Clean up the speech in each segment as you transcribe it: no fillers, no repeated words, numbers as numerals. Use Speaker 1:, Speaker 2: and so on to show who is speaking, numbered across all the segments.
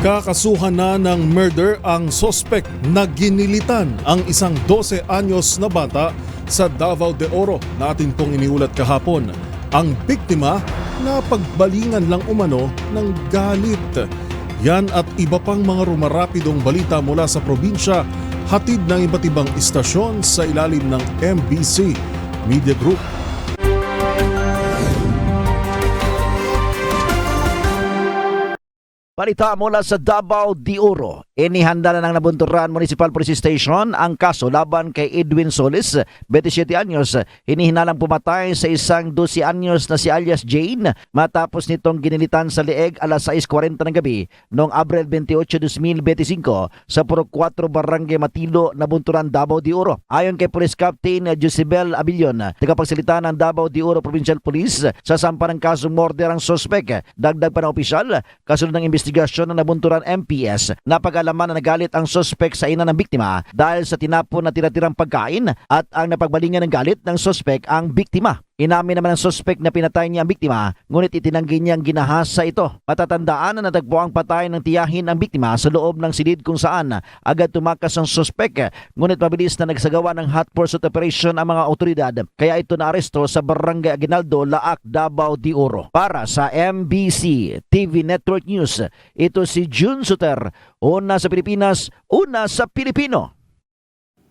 Speaker 1: Kakasuhan na ng murder ang sospek na ginilitan ang isang 12 anyos na bata sa Davao de Oro na atin pong iniulat kahapon. Ang biktima na pagbalingan lang umano ng galit. Yan at iba pang mga rumarapidong balita mula sa probinsya, hatid ng iba't ibang istasyon sa ilalim ng MBC Media Group.
Speaker 2: Balita mula sa Davao de Oro. Inihanda na ng Nabunturan Municipal Police Station ang kaso laban kay Edwin Solis, 27 anyos. Hinihinalang pumatay sa isang 12 anyos na si alias Jane matapos nitong ginilitan sa leeg alas 6:40 ng gabi noong Abril 28, 2025 sa Purok 4 Barangay Matilo, Nabunturan, Davao de Oro. Ayon kay Police Captain Josebel Abilion, tagapagsalita ng Davao de Oro Provincial Police, sasampa ng kasong murder ang suspek. Dagdag pa ng opisyal, kasunod ng investigasyon ng Nabunturan MPS, napag-alaman na nagalit ang suspek sa ina ng biktima dahil sa tinapon na tira-tirang pagkain at ang napagbalingan ng galit ng suspek ang biktima. Inamin naman ng suspek na pinatay niya ang biktima, ngunit itinanggi niyang ginahasa ito. Matatandaan na natagpo ang patay ng tiyahin ang biktima sa loob ng silid kung saan agad tumakas ang suspek, ngunit mabilis na nagsagawa ng hot pursuit operation ang mga otoridad, kaya ito naaresto sa Barangay Aguinaldo, Laak, Davao de Oro. Para sa MBC TV Network News, ito si June Suter, una sa Pilipinas, una sa Pilipino.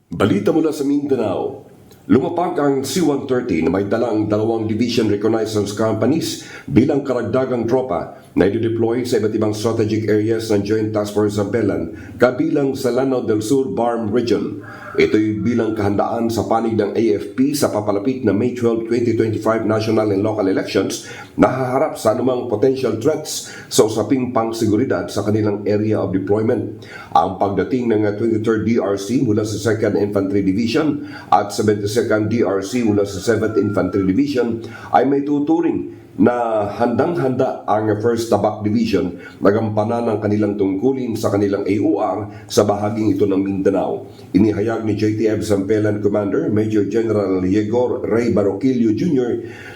Speaker 3: Balita mula sa Mindanao. Lumapag ang C-130 na may dalang 2 Division Reconnaissance Companies bilang karagdagang tropa na i-deploy sa iba't ibang strategic areas ng Joint Task Force Zambelan kabilang sa Lanao del Sur BARM Region. Ito'y bilang kahandaan sa panig ng AFP sa papalapit na May 12, 2025 national and local elections na haharap sa anumang potential threats sa usaping pangseguridad sa kanilang area of deployment. Ang pagdating ng 23rd DRC mula sa 2nd Infantry Division at 72nd DRC mula sa 7th Infantry Division ay may tuturing na handang-handa ang 1st Tabak Division na gampanan ng kanilang tungkulin sa kanilang AOR sa bahaging ito ng Mindanao. Inihayag ni JTF Zambelan Commander Major General Yegor Ray Baroquillo Jr.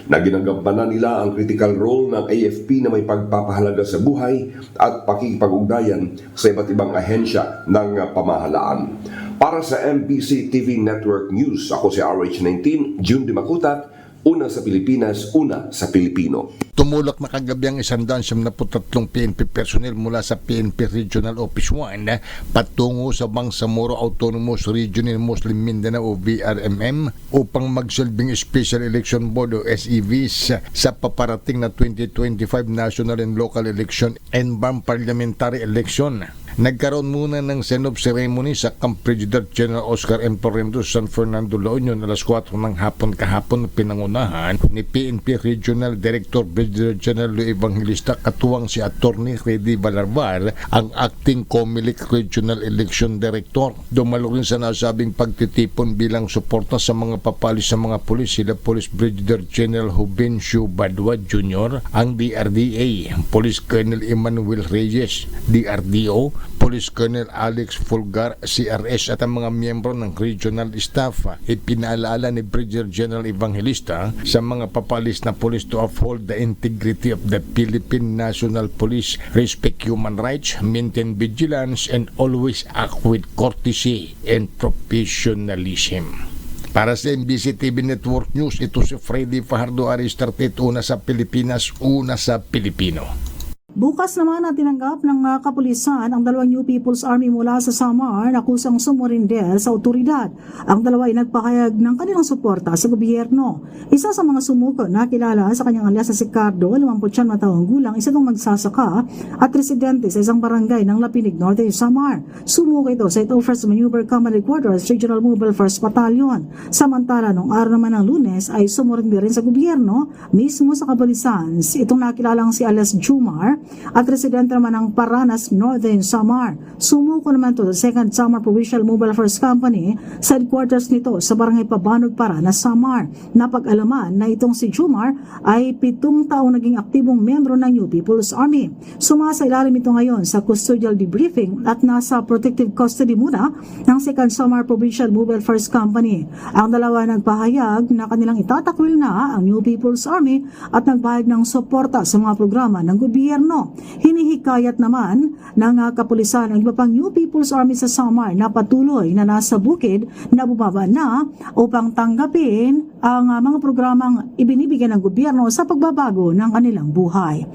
Speaker 3: na ginagampanan nila ang critical role ng AFP na may pagpapahalaga sa buhay at pakikipag-ugnayan sa iba't ibang ahensya ng pamahalaan. Para sa MBC TV Network News, ako si RH19, June Dimacutat, una sa Pilipinas, una sa Pilipino.
Speaker 4: Tumulak na kagabi ang 173 PNP personnel mula sa PNP Regional Office 1 patungo sa Bangsamoro Autonomous Region in Muslim Mindanao o VRMM upang magsilbing Special Election Board o SEVs sa paparating na 2025 National and Local Election and BARM Parliamentary Election. Nagkaroon muna ng send-off ceremony sa Camp Brigadier General Oscar M. Torrendo, San Fernando, La Union alas 4 ng hapon kahapon, pinangunahan ni PNP Regional Director Brigadier General Luis Evangelista, katuwang si Attorney Freddy Balarbar, ang Acting COMELEC Regional Election Director. Dumalo rin sa nasabing pagtitipon bilang suporta sa mga papalis sa mga pulis sila Police Brigadier General Juvencio Badua Jr., ang DRDA, Police Colonel Emmanuel Reyes, DRDO, Police Colonel Alex Fulgar, CRS at ang mga miyembro ng regional staff. Ipinaalala ni Brigadier General Evangelista sa mga papalis na police to uphold the integrity of the Philippine National Police, respect human rights, maintain vigilance, and always act with courtesy and professionalism. Para sa MBC TV Network News, ito si Freddy Fajardo Aristartet, una sa Pilipinas, una sa Pilipino.
Speaker 5: Bukas naman na tinanggap ng kapulisan ang 2 New People's Army mula sa Samar na kusang sumurindel sa otoridad. Ang dalawa ay nagpahayag ng kanilang suporta sa gobyerno. Isa sa mga sumuko na kilala sa kanyang alias na si Cardo, 59 na taong gulang, isa itong magsasaka at residente sa isang barangay ng Lapinig Norte, Samar. Sumuko ito sa 8th First Maneuver Command Headquarters, Regional Mobile First Battalion. Samantala, noong araw naman ng Lunes ay sumurindi rin sa gobyerno mismo sa kapulisan. Itong nakilalang si alias Jumar at residente naman ng Paranas Northern Samar. Sumuko naman ito sa 2nd Samar Provincial Mobile First Company sa headquarters nito sa Barangay Pabanog, Paranas, Samar. Napag-alaman na itong si Jumar ay 7 taong naging aktibong membro ng New People's Army. Sumasailalim ito ngayon sa custodial debriefing at nasa protective custody muna ng 2nd Samar Provincial Mobile First Company. Ang dalawa nagpahayag na kanilang itatakwil na ang New People's Army at nagpahayag ng suporta sa mga programa ng gobyerno. gobyerno. Hinihikayat naman ng kapulisan ang iba pang New People's Army sa Samar na patuloy na nasa bukid na bumaba na upang tanggapin ang mga programang ibinibigay ng gobyerno sa pagbabago ng kanilang buhay.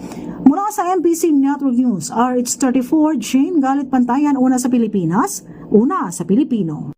Speaker 5: Mula sa MBC Network News, RH34, Jane Galit Pantayan, una sa Pilipinas, una sa Pilipino.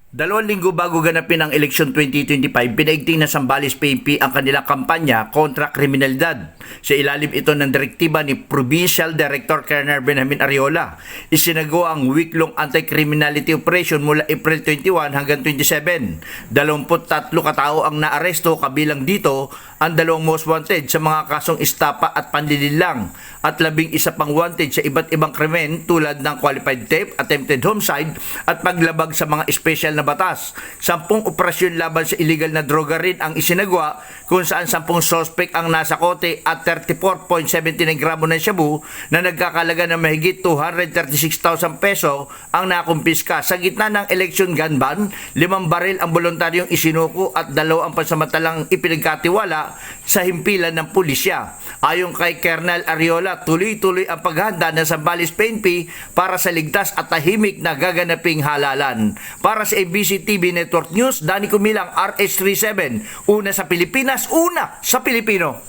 Speaker 6: 2 linggo bago ganapin ang eleksyon 2025, pinaigting na Zambales PNP ang kanilang kampanya kontra kriminalidad. Sa ilalim ito ng direktiba ni Provincial Director Colonel Benjamin Ariola, isinagawa ang week-long anti-criminality operation mula April 21 hanggang 27. 23 katao ang naaresto, kabilang dito ang 2 most wanted sa mga kasong estapa at panlililang at 11 pang wanted sa iba't ibang krimen tulad ng qualified theft, attempted homicide at paglabag sa mga special na batas. 10 operasyon laban sa illegal na droga rin ang isinagawa, kung saan 10 suspect ang nasa kote at 34.79 gramo ng shabu na nagkakalaga ng mahigit 236,000 peso ang nakumpiska. Sa gitna ng election gun ban, 5 baril ang voluntaryong isinuko at 2 ang pansamantalang ipinagkatiwala sa himpilan ng pulisya. Ayon kay Colonel Ariola, tuloy-tuloy ang paghahanda ng Zambales PNP para sa ligtas at tahimik na gaganaping halalan. Para sa ABC TV Network News, Danny Kumilang, RH37, una sa Pilipinas, una sa Pilipino.